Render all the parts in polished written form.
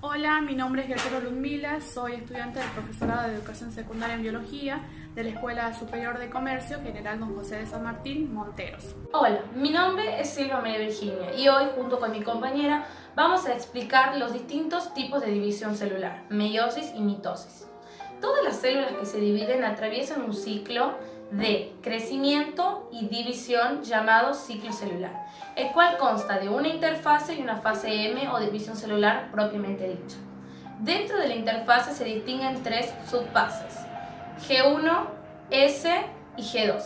Hola, mi nombre es Guerrero Ludmila, soy estudiante del profesorado de Educación Secundaria en Biología de la Escuela Superior de Comercio General Don José de San Martín, Monteros. Hola, mi nombre es Silvia María Virginia y hoy, junto con mi compañera, vamos a explicar los distintos tipos de división celular, meiosis y mitosis. Todas las células que se dividen atraviesan un ciclo de crecimiento y división llamado ciclo celular, el cual consta de una interfase y una fase M o división celular propiamente dicha. Dentro de la interfase se distinguen tres subfases: G1, S y G2.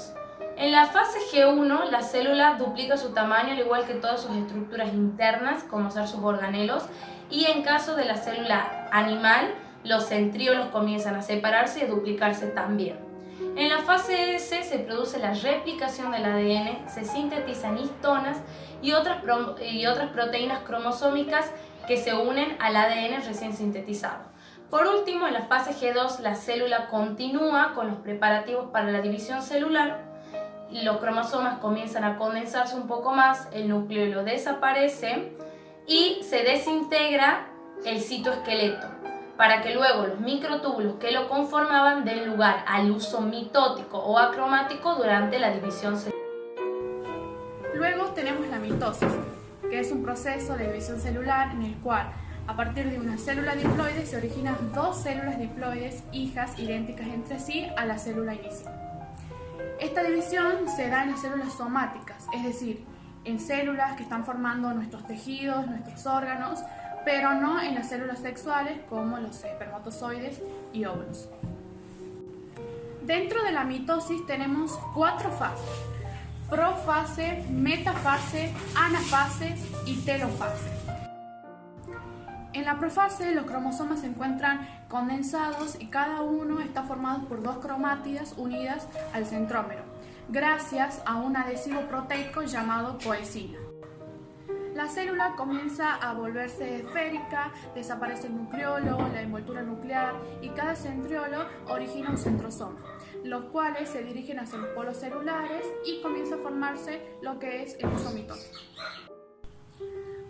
En la fase G1, la célula duplica su tamaño al igual que todas sus estructuras internas, como ser sus organelos, y en caso de la célula animal, los centriolos comienzan a separarse y a duplicarse también. En la fase S se produce la replicación del ADN, se sintetizan histonas y otras proteínas cromosómicas que se unen al ADN recién sintetizado. Por último, en la fase G2, la célula continúa con los preparativos para la división celular. Los cromosomas comienzan a condensarse un poco más, el nucleolo desaparece y se desintegra el citoesqueleto, para que luego los microtúbulos que lo conformaban den lugar al uso mitótico o acromático durante la división celular. Luego tenemos la mitosis, que es un proceso de división celular en el cual, a partir de una célula diploide, se originan dos células diploides hijas idénticas entre sí a la célula inicial. Esta división se da en las células somáticas, es decir, en células que están formando nuestros tejidos, nuestros órganos, pero no en las células sexuales como los espermatozoides y óvulos. Dentro de la mitosis tenemos cuatro fases: profase, metafase, anafase y telofase. En la profase, los cromosomas se encuentran condensados y cada uno está formado por dos cromátidas unidas al centrómero, gracias a un adhesivo proteico llamado coenzima. La célula comienza a volverse esférica, desaparece el nucleolo, la envoltura nuclear y cada centriolo origina un centrosoma, los cuales se dirigen hacia los polos celulares y comienza a formarse lo que es el uso mitótico.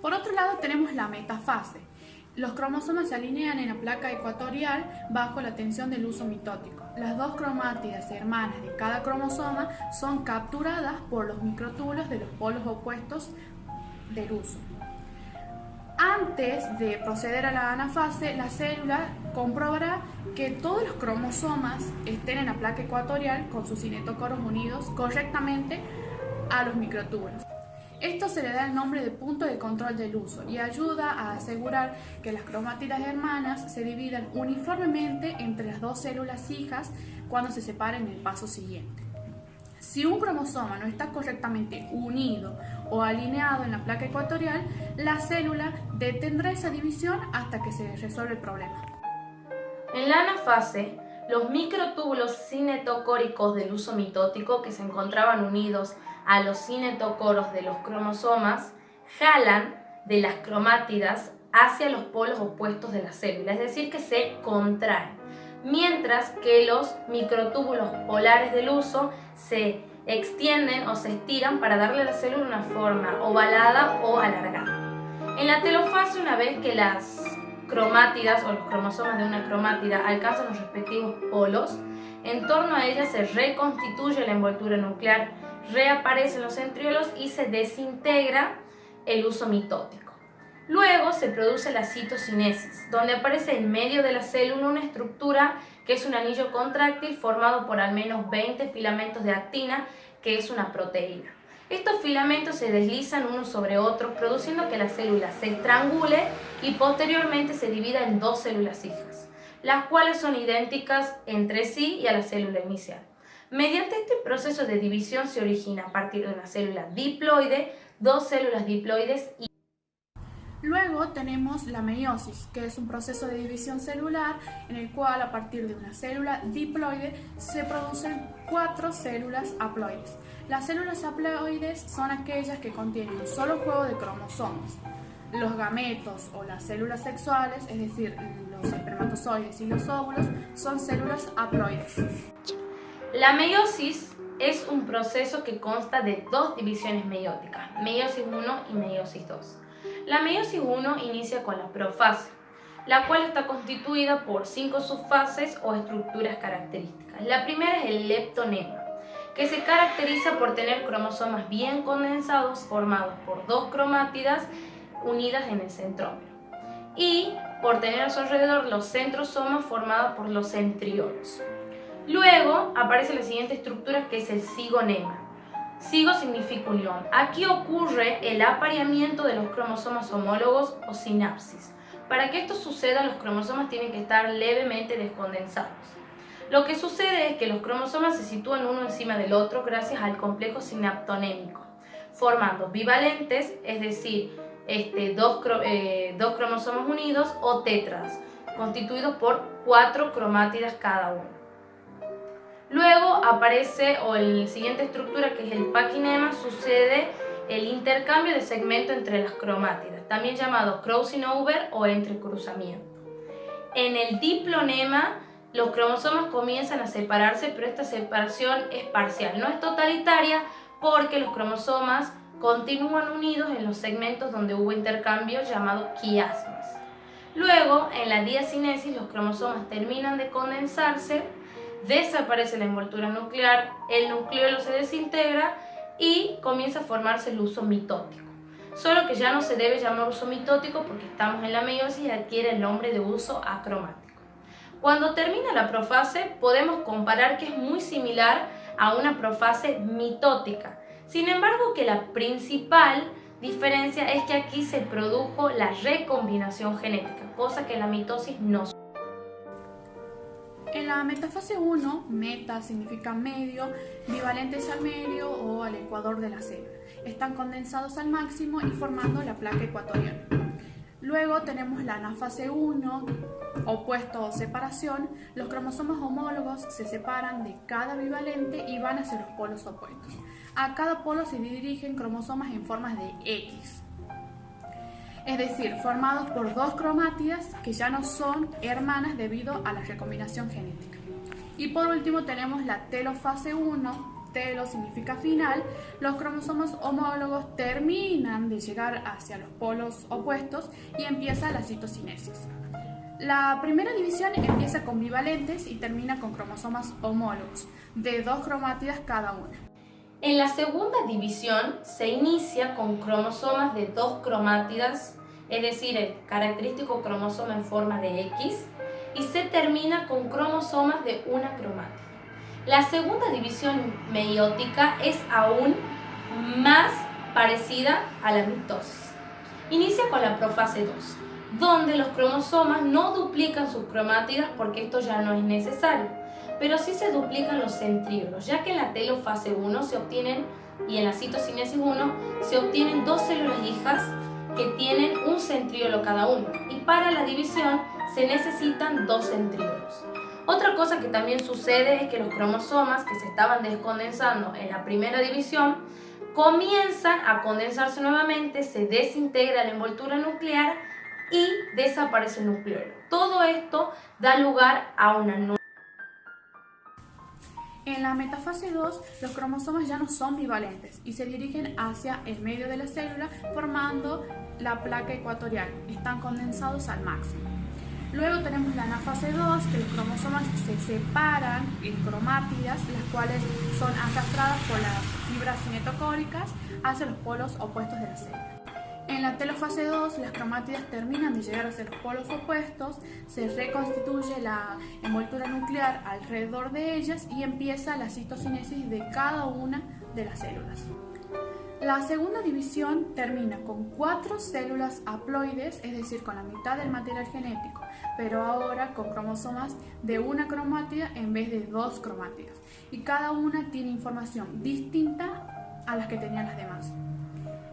Por otro lado tenemos la metafase. Los cromosomas se alinean en la placa ecuatorial bajo la tensión del uso mitótico. Las dos cromátidas hermanas de cada cromosoma son capturadas por los microtúbulos de los polos opuestos del uso. Antes de proceder a la anafase, la célula comprobará que todos los cromosomas estén en la placa ecuatorial con sus cinetocoros unidos correctamente a los microtúbulos. Esto se le da el nombre de punto de control del uso y ayuda a asegurar que las cromátidas hermanas se dividan uniformemente entre las dos células hijas cuando se separen en el paso siguiente. Si un cromosoma no está correctamente unido o alineado en la placa ecuatorial, la célula detendrá esa división hasta que se resuelva el problema. En la anafase, los microtúbulos cinetocóricos del uso mitótico, que se encontraban unidos a los cinetocoros de los cromosomas, jalan de las cromátidas hacia los polos opuestos de la célula, es decir, que se contraen, mientras que los microtúbulos polares del uso se extienden o se estiran para darle a la célula una forma ovalada o alargada. En la telofase, una vez que las cromátidas o los cromosomas de una cromátida alcanzan los respectivos polos, en torno a ella se reconstituye la envoltura nuclear, reaparecen los centriolos y se desintegra el uso mitótico. Luego se produce la citocinesis, donde aparece en medio de la célula una estructura que es un anillo contráctil formado por al menos 20 filamentos de actina, que es una proteína. Estos filamentos se deslizan unos sobre otros, produciendo que la célula se estrangule y posteriormente se divida en dos células hijas, las cuales son idénticas entre sí y a la célula inicial. Mediante este proceso de división se origina a partir de una célula diploide, dos células diploides y... Luego tenemos la meiosis, que es un proceso de división celular en el cual a partir de una célula diploide se producen cuatro células haploides. Las células haploides son aquellas que contienen un solo juego de cromosomas. Los gametos o las células sexuales, es decir, los espermatozoides y los óvulos, son células haploides. La meiosis es un proceso que consta de dos divisiones meióticas, meiosis 1 y meiosis 2. La meiosis 1 inicia con la profase. la cual está constituida por 5 subfases o estructuras características. La primera es el leptonema, que se caracteriza por tener cromosomas bien condensados formados por 2 cromátidas unidas en el centrómero y por tener a su alrededor los centrosomas formados por los centriolos. Luego aparece la siguiente estructura, que es el zigonema. Zigo significa unión. Aquí ocurre el apareamiento de los cromosomas homólogos o sinapsis. Para que esto suceda, los cromosomas tienen que estar levemente descondensados. Lo que sucede es que los cromosomas se sitúan uno encima del otro gracias al complejo sinaptonémico, formando bivalentes, es decir, dos cromosomas unidos, o tetras, constituidos por 4 cromátidas cada uno. Luego aparece, la siguiente estructura, que es el paquinema, sucede el intercambio de segmento entre las cromátidas, también llamado crossing over o entrecruzamiento. En el diplonema, los cromosomas comienzan a separarse, pero esta separación es parcial, no es totalitaria, porque los cromosomas continúan unidos en los segmentos donde hubo intercambio, llamado quiasmas. Luego, en la diacinesis, los cromosomas terminan de condensarse, desaparece la envoltura nuclear, el nucleolo se desintegra y comienza a formarse el uso mitótico. Solo que ya no se debe llamar uso mitótico porque estamos en la meiosis y adquiere el nombre de uso acromático. Cuando termina la profase, podemos comparar que es muy similar a una profase mitótica. Sin embargo, que la principal diferencia es que aquí se produjo la recombinación genética, cosa que en la mitosis no. En la metafase 1, meta significa medio, bivalentes al medio o al ecuador de la célula. Están condensados al máximo y formando la placa ecuatorial. Luego tenemos la anafase 1, opuesto o separación. Los cromosomas homólogos se separan de cada bivalente y van hacia los polos opuestos. A cada polo se dirigen cromosomas en formas de X, es decir, formados por 2 cromátidas que ya no son hermanas debido a la recombinación genética. Y por último tenemos la telofase 1, telo significa final. Los cromosomas homólogos terminan de llegar hacia los polos opuestos y empieza la citocinesis. La primera división empieza con bivalentes y termina con cromosomas homólogos, de 2 cromátidas cada una. En la segunda división se inicia con cromosomas de 2 cromátidas, es decir, el característico cromosoma en forma de X, y se termina con cromosomas de una cromática. La segunda división meiótica es aún más parecida a la mitosis. Inicia con la profase 2, donde los cromosomas no duplican sus cromátidas porque esto ya no es necesario, pero sí se duplican los centríolos, ya que en la telofase 1 se obtienen, y en la citocinesis 1 se obtienen 2 células hijas que tienen un centríolo cada uno, y para la división se necesitan 2 centríolos. Otra cosa que también sucede es que los cromosomas que se estaban descondensando en la primera división comienzan a condensarse nuevamente, se desintegra la envoltura nuclear y desaparece el nucleolo. Todo esto da lugar a una nueva. En la metafase 2, los cromosomas ya no son bivalentes y se dirigen hacia el medio de la célula formando la placa ecuatorial. Están condensados al máximo. Luego tenemos la anafase 2, que los cromosomas se separan en cromátidas, las cuales son arrastradas por las fibras cinetocóricas hacia los polos opuestos de la célula. En la telofase 2, las cromátidas terminan de llegar hacia los polos opuestos, se reconstituye la envoltura nuclear alrededor de ellas y empieza la citocinesis de cada una de las células. La segunda división termina con 4 células haploides, es decir, con la mitad del material genético, pero ahora con cromosomas de una cromátida en vez de 2 cromátidas, y cada una tiene información distinta a las que tenían las demás.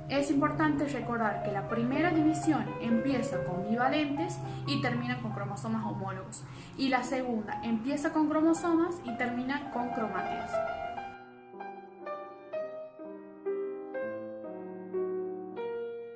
Es importante recordar que la primera división empieza con bivalentes y termina con cromosomas homólogos, y la segunda empieza con cromosomas y termina con cromátidas.